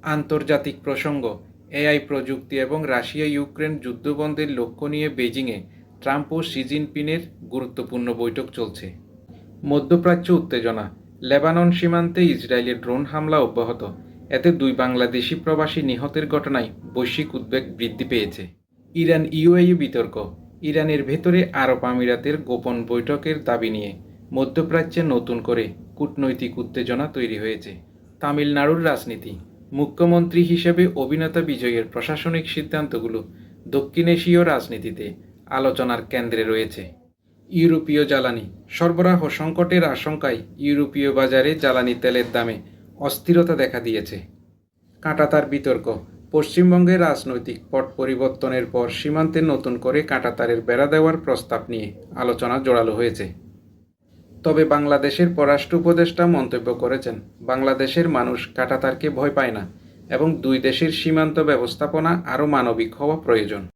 আন্তর্জাতিক প্রসঙ্গ, এআই প্রযুক্তি এবং রাশিয়া ইউক্রেন যুদ্ধবন্ধের লক্ষ্য নিয়ে বেজিংয়ে ট্রাম্প ও শি জিনপিংয়ের গুরুত্বপূর্ণ বৈঠক চলছে। মধ্যপ্রাচ্য উত্তেজনা, লেবানন সীমান্তে ইসরায়েলের ড্রোন হামলা অব্যাহত, এতে 2 বাংলাদেশি প্রবাসী নিহতের ঘটনায় বৈশ্বিক উদ্বেগ বৃদ্ধি পেয়েছে। ইরান ইউএই বিতর্ক, ইরানের ভেতরে আরব আমিরাতের গোপন বৈঠকের দাবি নিয়ে মধ্যপ্রাচ্যে নতুন করে কূটনৈতিক উত্তেজনা তৈরি হয়েছে। তামিলনাড়ুর রাজনীতি, মুখ্যমন্ত্রী হিসেবে অভিনেতা বিজয়ের প্রশাসনিক সিদ্ধান্তগুলো দক্ষিণ এশীয় রাজনীতিতে আলোচনার কেন্দ্রে রয়েছে। ইউরোপীয় জ্বালানি সরবরাহ সংকটের আশঙ্কায় ইউরোপীয় বাজারে জ্বালানি তেলের দামে অস্থিরতা দেখা দিয়েছে। কাঁটাতার বিতর্ক, পশ্চিমবঙ্গের রাজনৈতিক পট পরিবর্তনের পর সীমান্তে নতুন করে কাঁটাতারের বেড়া দেওয়ার প্রস্তাব নিয়ে আলোচনা জোরালো হয়েছে। তবে বাংলাদেশের পররাষ্ট্র উপদেষ্টা মন্তব্য করেছেন, বাংলাদেশের মানুষ কাঁটাতারকে ভয় পায় না এবং 2 দেশের সীমান্ত ব্যবস্থাপনা আরও মানবিক হওয়া প্রয়োজন।